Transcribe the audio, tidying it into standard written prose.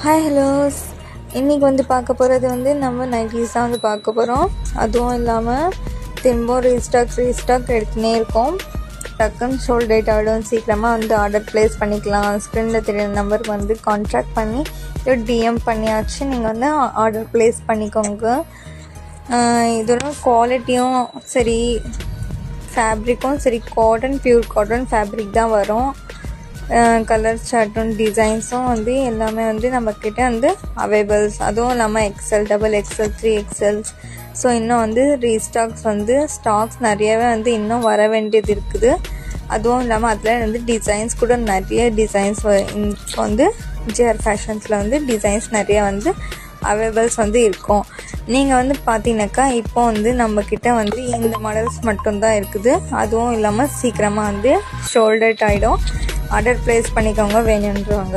Hi hellos. இன்றைக்கி வந்து பார்க்க போகிறது வந்து நம்ம நைட்டீஸ் தான் வந்து பார்க்க போகிறோம். அதுவும் இல்லாமல் திரும்ப ரீஸ்டாக் எடுத்துனே இருக்கோம். டக்குன்னு சோல்ட் அவுட் ஆகிடும். சீக்கிரமாக வந்து ஆர்டர் ப்ளேஸ் பண்ணிக்கலாம். ஸ்க்ரீனில் தெரியுற நம்பருக்கு வந்து கான்டாக்ட் பண்ணி டிஎம் பண்ணியாச்சு. நீங்கள் வந்து ஆர்டர் ப்ளேஸ் பண்ணிக்கோங்க. இதோட குவாலிட்டியும் சரி, ஃபேப்ரிக்கும் சரி, பியூர் காட்டன் ஃபேப்ரிக் தான் வரும். கலர் சார்ட்டும் டிசைன்ஸும் வந்து எல்லாமே வந்து நம்மக்கிட்ட வந்து அவைலபிள்ஸ். அதுவும் இல்லாமல் எக்ஸல், XXL, 3XL. ஸோ இன்னும் வந்து ஸ்டாக்ஸ் நிறையவே வந்து இன்னும் வர வேண்டியது இருக்குது. அதுவும் இல்லாமல் அதில் வந்து டிசைன்ஸ் கூட நிறைய டிசைன்ஸ் வந்து ஜிஆர் ஃபேஷன்ஸில் வந்து டிசைன்ஸ் நிறைய வந்து அவைலபிள்ஸ் வந்து இருக்கும். நீங்கள் வந்து பார்த்தீங்கன்னாக்கா இப்போ வந்து நம்மக்கிட்ட வந்து இந்த மாடல்ஸ் மட்டும்தான் இருக்குது. அதுவும் இல்லாமல் சீக்கிரமாக வந்து ஷோல்டர் ஆகிடும். ஆர்டர் ப்ளேஸ் பண்ணிக்கோங்க வேணுன்றவங்க.